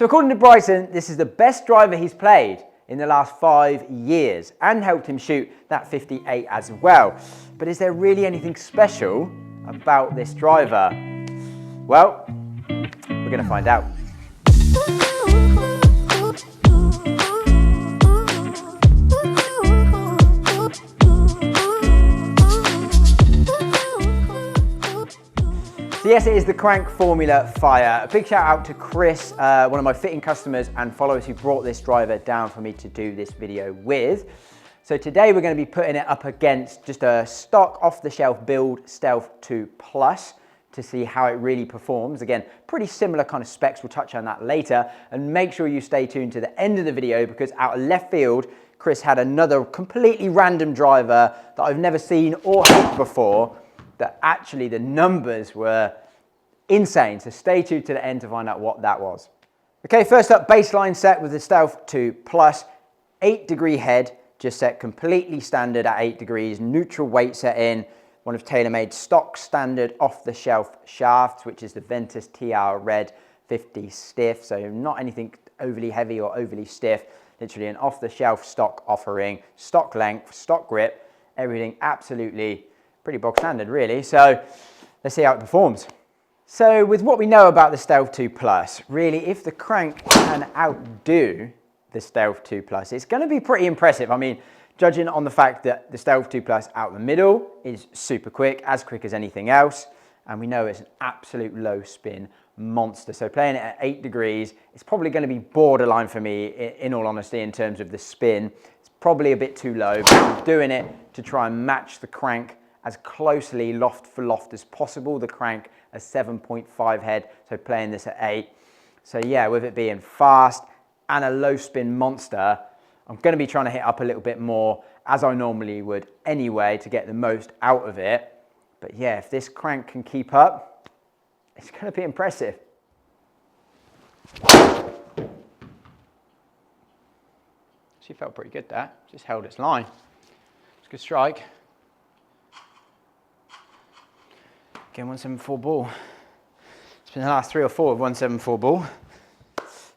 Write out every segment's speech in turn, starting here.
So according to Bryson, this is the best driver he's played in the last 5 years and helped him shoot that 58 as well. But is there really anything special about this driver? Well, we're going to find out. So yes, it is the Krank Formula Fire. A big shout out to Chris, one of my fitting customers and followers who brought this driver down for me to do this video with. So today we're going to be putting it up against just a stock off-the-shelf build Stealth 2 Plus to see how it really performs. Again, pretty similar kind of specs, we'll touch on that later. And make sure you stay tuned to the end of the video because out of left field, Chris had another completely random driver that I've never seen or hit before, that actually the numbers were insane. So stay tuned to the end to find out what that was. Okay, first up, baseline set with the Stealth 2 Plus, 8-degree head, just set completely standard at 8 degrees, neutral weight set in, one of TaylorMade's stock standard off-the-shelf shafts, which is the Ventus TR Red 50 stiff, so not anything overly heavy or overly stiff, literally an off-the-shelf stock offering, stock length, stock grip, everything absolutely pretty bog standard really. So let's see how it performs. So with what we know about the Stealth 2 Plus, really if the Krank can outdo the Stealth 2 Plus, it's going to be pretty impressive. I mean, judging on the fact that the Stealth 2 Plus out the middle is super quick as anything else, and we know it's an absolute low spin monster. So playing it at 8 degrees, it's probably going to be borderline for me in all honesty in terms of the spin. It's probably a bit too low, but I'm doing it to try and match the Krank as closely loft for loft as possible. The Krank a 7.5 head, so playing this at 8. So yeah, with it being fast and a low spin monster, I'm going to be trying to hit up a little bit more as I normally would anyway to get the most out of it. But yeah, if this Krank can keep up, it's going to be impressive. She felt pretty good there, just held its line. It's a good strike. Again, 174 ball. It's been the last 3 or 4 of 174 ball.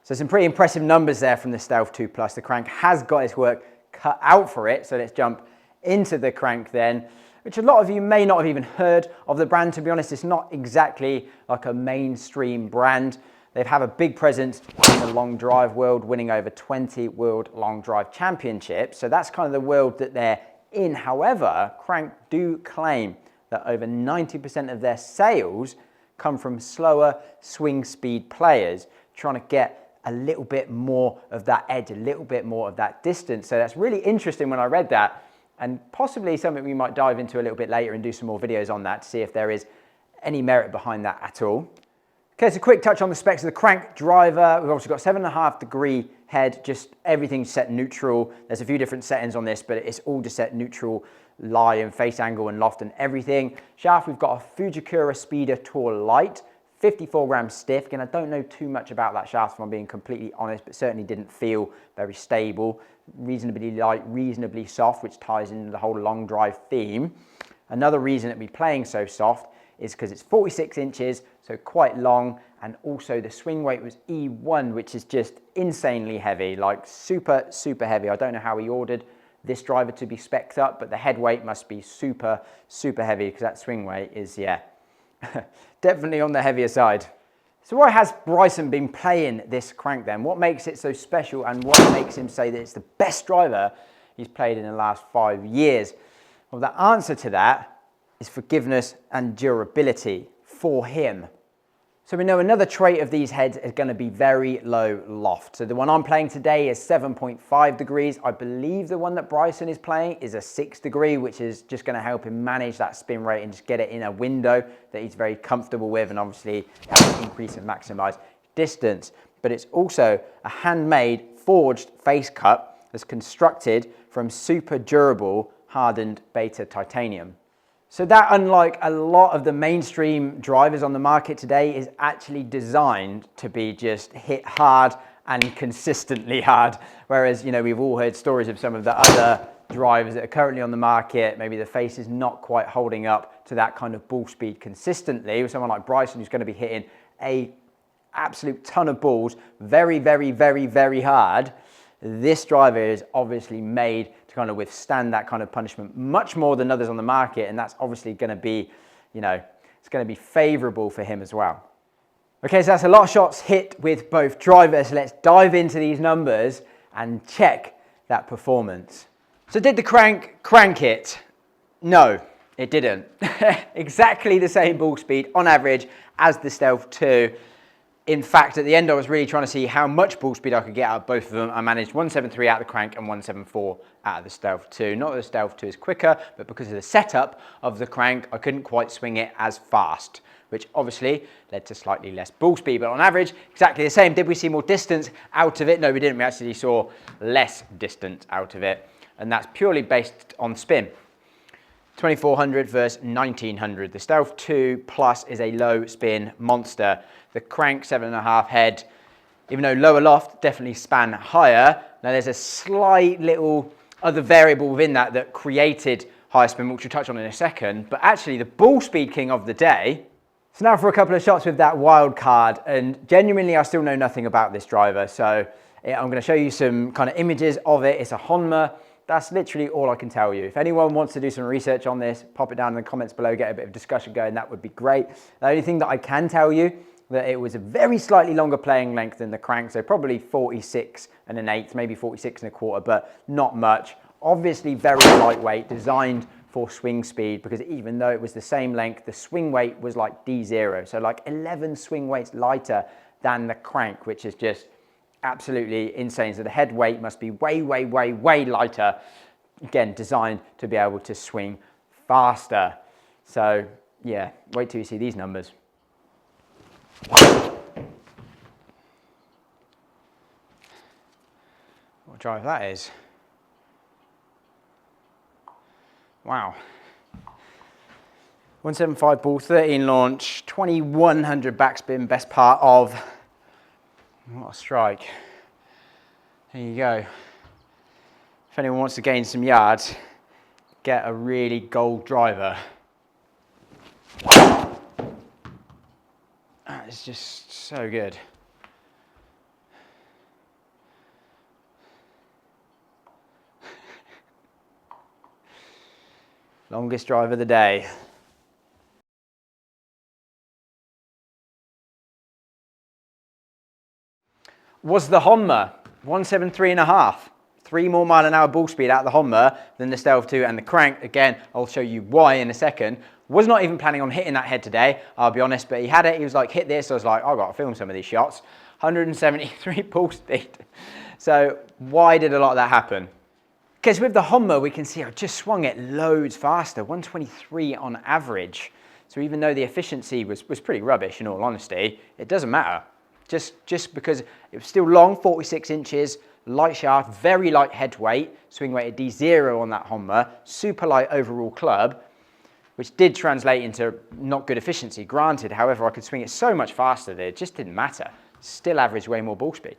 So some pretty impressive numbers there from the Stealth 2 Plus. The Krank has got its work cut out for it. So let's jump into the Krank then, which a lot of you may not have even heard of the brand. To be honest, it's not exactly like a mainstream brand. They have a big presence in the long drive world, winning over 20 world long drive championships. So that's kind of the world that they're in. However, Krank do claim that over 90% of their sales come from slower swing speed players trying to get a little bit more of that edge, a little bit more of that distance. So that's really interesting when I read that, and possibly something we might dive into a little bit later and do some more videos on that to see if there is any merit behind that at all. Okay, so quick touch on the specs of the Krank driver. We've obviously got 7.5 degree head, just everything's set neutral. There's a few different settings on this, but it's all just set neutral, lie and face angle and loft and everything. Shaft, we've got a Fujikura Speeder Tour Light, 54 grams stiff. Again, I don't know too much about that shaft if I'm being completely honest, but certainly didn't feel very stable. Reasonably light, reasonably soft, which ties into the whole long drive theme. Another reason that we're playing so soft is because it's 46 inches, so quite long, and also the swing weight was E1, which is just insanely heavy, like super, super heavy. I don't know how he ordered this driver to be spec'd up, but the head weight must be super, super heavy because that swing weight is, yeah, definitely on the heavier side. So why has Bryson been playing this Krank then? What makes it so special and what makes him say that it's the best driver he's played in the last 5 years? Well, the answer to that is forgiveness and durability for him. So we know another trait of these heads is going to be very low loft. So the one I'm playing today is 7.5 degrees. I believe the one that Bryson is playing is a 6 degree, which is just going to help him manage that spin rate and just get it in a window that he's very comfortable with, and obviously increase and maximize distance. But it's also a handmade forged face cut that's constructed from super durable hardened beta titanium. So that, unlike a lot of the mainstream drivers on the market today, is actually designed to be just hit hard and consistently hard. Whereas, you know, we've all heard stories of some of the other drivers that are currently on the market. Maybe the face is not quite holding up to that kind of ball speed consistently. With someone like Bryson, who's going to be hitting a absolute ton of balls very, very, very, very hard, this driver is obviously made to kind of withstand that kind of punishment much more than others on the market, and that's obviously going to be, you know, it's going to be favourable for him as well. Okay, so that's a lot of shots hit with both drivers. Let's dive into these numbers and check that performance. So did the crank it? No, it didn't. Exactly the same ball speed on average as the Stealth 2. In fact, at the end, I was really trying to see how much ball speed I could get out of both of them. I managed 173 out of the Krank and 174 out of the Stealth 2. Not that the Stealth 2 is quicker, but because of the setup of the Krank, I couldn't quite swing it as fast, which obviously led to slightly less ball speed. But on average, exactly the same. Did we see more distance out of it? No, we didn't. We actually saw less distance out of it. And that's purely based on spin. 2400 versus 1900. The Stealth 2 Plus is a low spin monster. The Krank 7.5 head, even though lower loft, definitely span higher. Now there's a slight little other variable within that created higher spin, which we'll touch on in a second, but actually the ball speed king of the day. So now for a couple of shots with that wild card, and genuinely I still know nothing about this driver, so I'm going to show you some kind of images of it. It's a Honma. That's literally all I can tell you. If anyone wants to do some research on this, pop it down in the comments below, get a bit of discussion going, that would be great. The only thing that I can tell you, that it was a very slightly longer playing length than the Krank, so probably 46 and an eighth, maybe 46 and a quarter, but not much. Obviously very lightweight, designed for swing speed, because even though it was the same length, the swing weight was like D0, so like 11 swing weights lighter than the Krank, which is just absolutely insane. So the head weight must be way, way, way, way lighter. Again, designed to be able to swing faster. So yeah, wait till you see these numbers. What drive that is. Wow. 175 ball, 13 launch, 2100 backspin, best part of. What a strike. There you go. If anyone wants to gain some yards, get a really gold driver. That is just so good. Longest drive of the day. Was the Honma 173.5. 3 more mile/an-hour ball speed out of the Honma than the Stealth 2 and the Krank. Again, I'll show you why in a second. Was not even planning on hitting that head today, I'll be honest, but he had it. He was like, hit this. I was like, I've got to film some of these shots. 173 ball speed. So why did a lot of that happen? Because with the Honma, we can see I just swung it loads faster, 123 on average. So even though the efficiency was pretty rubbish, in all honesty, it doesn't matter. Just because it was still long, 46 inches, light shaft, very light head weight, swing weight at D0 on that Honma, super light overall club, which did translate into not good efficiency, granted. However, I could swing it so much faster that it just didn't matter. Still averaged way more ball speed.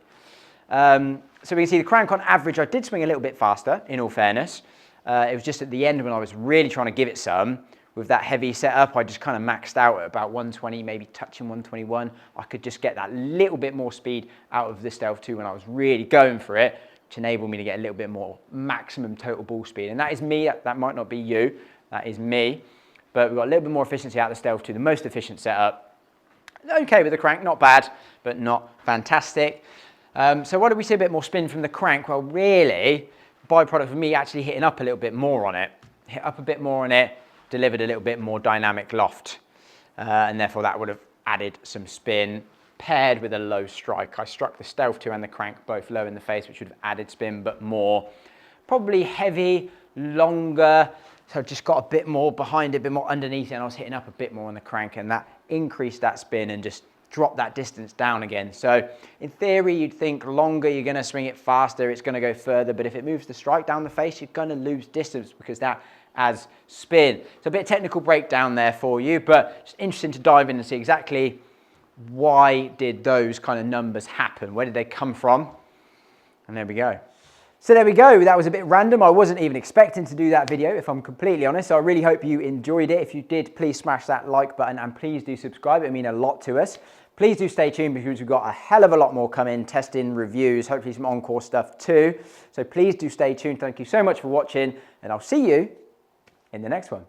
So we can see the Krank on average, I did swing a little bit faster, in all fairness. It was just at the end when I was really trying to give it some. With that heavy setup, I just kind of maxed out at about 120, maybe touching 121. I could just get that little bit more speed out of the Stealth 2 when I was really going for it, which enabled me to get a little bit more maximum total ball speed. And that is me, that might not be you, that is me. But we've got a little bit more efficiency out of the Stealth 2, the most efficient setup. Okay with the Krank, not bad, but not fantastic. So why did we see a bit more spin from the Krank? Well, really, byproduct of me actually hitting up a little bit more on it. Hit up a bit more on it, delivered a little bit more dynamic loft, and therefore that would have added some spin paired with a low strike. I struck the Stealth 2 and the Krank both low in the face, which would have added spin, but more. Probably heavy, longer, so just got a bit more behind it, a bit more underneath it, and I was hitting up a bit more on the Krank, and that increased that spin and just dropped that distance down again. So in theory, you'd think longer, you're gonna swing it faster, it's gonna go further, but if it moves the strike down the face, you're gonna lose distance because that as spin. So a bit of technical breakdown there for you, but it's interesting to dive in and see exactly why did those kind of numbers happen? Where did they come from? And there we go. So there we go, that was a bit random. I wasn't even expecting to do that video, if I'm completely honest. So I really hope you enjoyed it. If you did, please smash that like button and please do subscribe. It would mean a lot to us. Please do stay tuned because we've got a hell of a lot more coming, testing, reviews, hopefully some encore stuff too. So please do stay tuned. Thank you so much for watching and I'll see you in the next one.